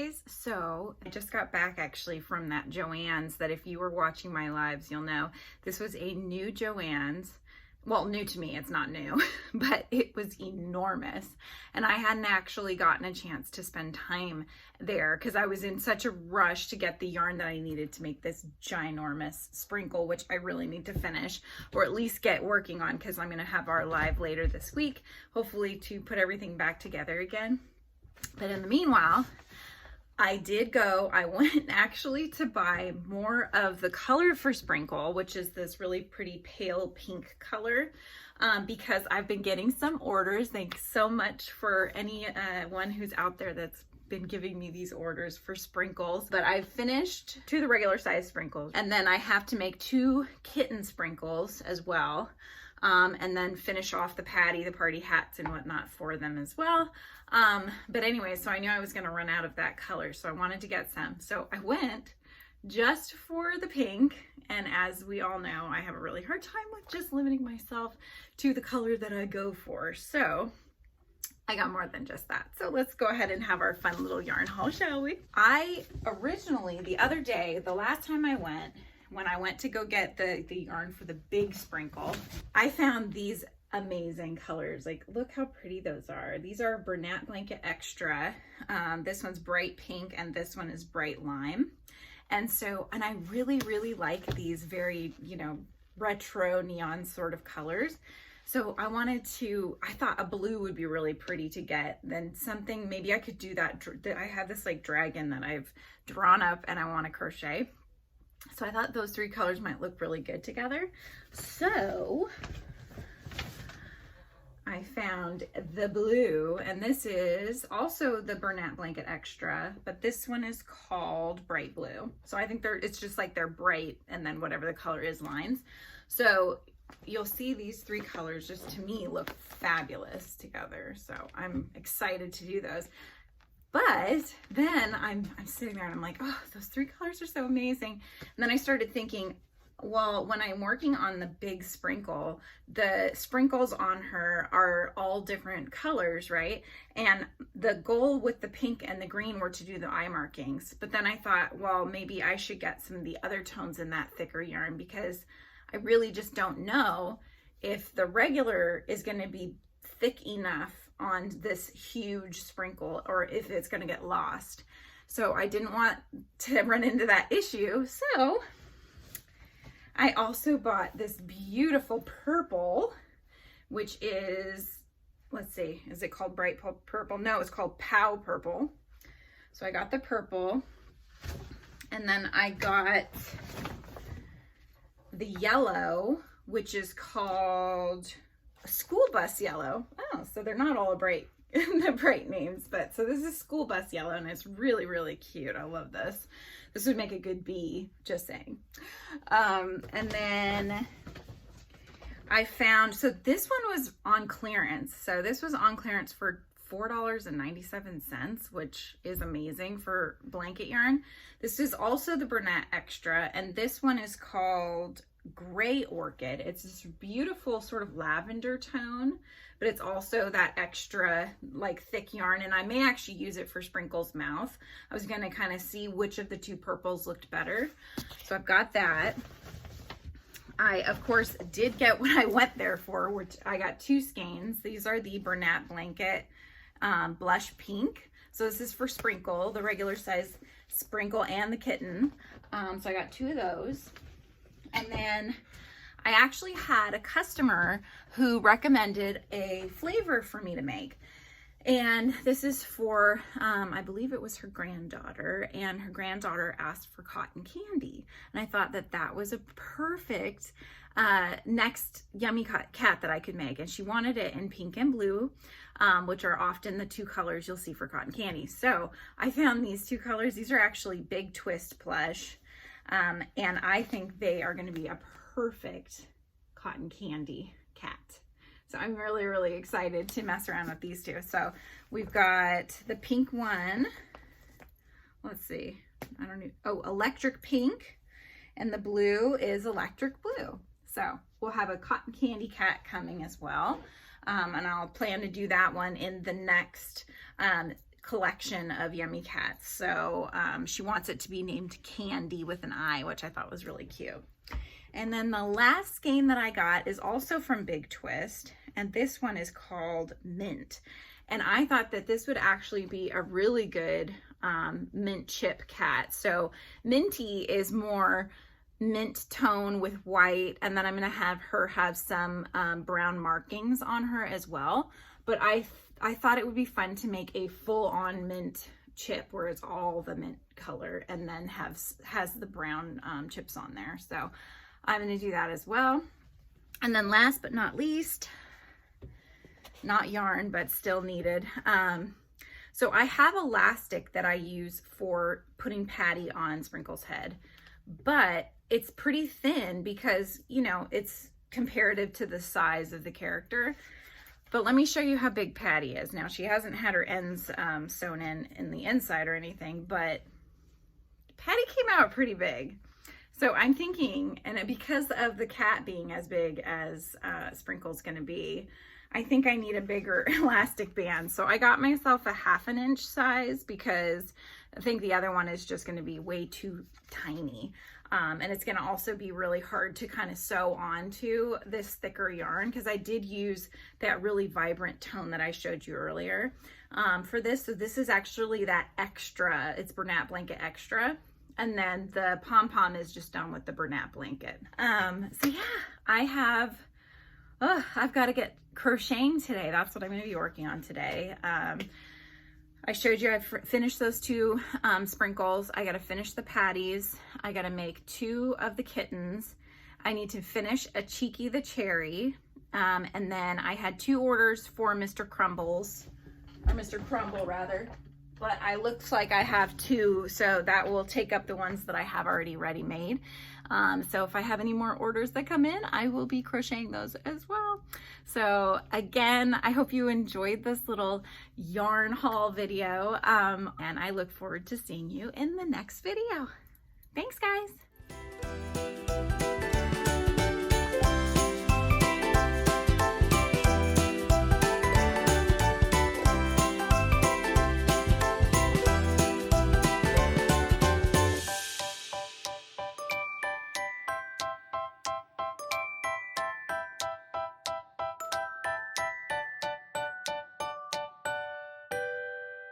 guys. So I just got back actually from that Joann's that if you were watching my lives, you'll know this was a new Joann's. Well, new to me, it's not new, but it was enormous. And I hadn't actually gotten a chance to spend time there because I was in such a rush to get the yarn that I needed to make this ginormous sprinkle, which I really need to finish or at least get working on because I'm going to have our live later this week, hopefully to put everything back together again. But in the meanwhile, I went actually to buy more of the color for sprinkle, which is this really pretty pale pink color, because I've been getting some orders. Thanks so much for anyone who's out there that's been giving me these orders for sprinkles. But I've finished 2 of the regular size sprinkles, and then I have to make 2 kitten sprinkles as well. And then finish off the party hats and whatnot for them as well. But anyway, so I knew I was going to run out of that color, so I wanted to get some. So I went just for the pink, and as we all know, I have a really hard time with just limiting myself to the color that I go for. So I got more than just that. So let's go ahead and have our fun little yarn haul, shall we? I originally, the other day, the last time I went, when I went to go get the yarn for the big sprinkle, I found these amazing colors. Like, look how pretty those are. These are Bernat Blanket Extra. This one's bright pink and this one is bright lime. And I really, really like these very, retro neon sort of colors. So I thought a blue would be really pretty to get. Then something, maybe I could do that. I have this like dragon that I've drawn up and I want to crochet. So I thought those 3 colors might look really good together. So I found the blue, and this is also the Bernat Blanket Extra, but this one is called Bright Blue. So I think it's just like they're bright and then whatever the color is lines. So you'll see these 3 colors just to me look fabulous together. So I'm excited to do those. But then I'm sitting there and I'm like, oh, those 3 colors are so amazing. And then I started thinking, well, when I'm working on the big sprinkle, the sprinkles on her are all different colors, right? And the goal with the pink and the green were to do the eye markings. But then I thought, well, maybe I should get some of the other tones in that thicker yarn because I really just don't know if the regular is going to be thick enough on this huge sprinkle or if it's going to get lost. So I didn't want to run into that issue. So I also bought this beautiful purple, which is, let's see, is it called bright purple? No, it's called Pow Purple. So I got the purple, and then I got the yellow, which is called School Bus Yellow. Oh, so they're not all bright names, but so this is School Bus Yellow, and it's really, really cute. I love this. This would make a good bee, just saying. And then I found, so this one was on clearance. So this was on clearance for $4.97, which is amazing for blanket yarn. This is also the Bernat Extra, and this one is called Gray Orchid. It's this beautiful sort of lavender tone, but it's also that extra like thick yarn, and I may actually use it for Sprinkle's mouth. I was gonna kind of see which of the 2 purples looked better. So I've got that. I, of course, did get what I went there for, which I got 2 skeins. These are the Bernat Blanket Blush Pink. So this is for Sprinkle, the regular size Sprinkle and the kitten. So I got 2 of those. And then I actually had a customer who recommended a flavor for me to make. And this is for, I believe it was her granddaughter, and her granddaughter asked for cotton candy. And I thought that that was a perfect next yummy cat that I could make. And she wanted it in pink and blue, which are often the 2 colors you'll see for cotton candy. So I found these 2 colors. These are actually Big Twist Plush. And I think they are going to be a perfect cotton candy cat. So I'm really, really excited to mess around with these 2. So we've got the pink one. Let's see. I don't know. Oh, electric pink. And the blue is electric blue. So we'll have a cotton candy cat coming as well. And I'll plan to do that one in the next collection of Yummy Cats. So she wants it to be named Candy with an I, which I thought was really cute. And then the last skein that I got is also from Big Twist, and this one is called Mint. And I thought that this would actually be a really good mint chip cat. So Minty is more mint tone with white, and then I'm going to have her have some brown markings on her as well. But I thought it would be fun to make a full-on mint chip where it's all the mint color and then has the brown chips on there. So I'm going to do that as well. And then last but not least, not yarn, but still needed. So I have elastic that I use for putting Patty on Sprinkle's head, but it's pretty thin because, you know, it's comparative to the size of the character. But let me show you how big Patty is. Now, she hasn't had her ends sewn in the inside or anything, but Patty came out pretty big. So I'm thinking, and because of the cat being as big as Sprinkle's gonna be, I think I need a bigger elastic band. So I got myself a 1/2 inch size because I think the other one is just gonna be way too tiny. And it's gonna also be really hard to kind of sew onto this thicker yarn because I did use that really vibrant tone that I showed you earlier for this. So this is actually that extra, it's Bernat Blanket Extra. And then the pom-pom is just done with the Bernat Blanket. So yeah, I've got to get crocheting today. That's what I'm going to be working on today. I showed you I've finished those 2 sprinkles. I got to finish the patties. I got to make 2 of the kittens. I need to finish a Cheeky the Cherry. And then I had 2 orders for Mr. Crumbles, or Mr. Crumble rather. But I looks like I have 2, so that will take up the ones that I have already ready made. So if I have any more orders that come in, I will be crocheting those as well. So again, I hope you enjoyed this little yarn haul video, and I look forward to seeing you in the next video. Thanks, guys.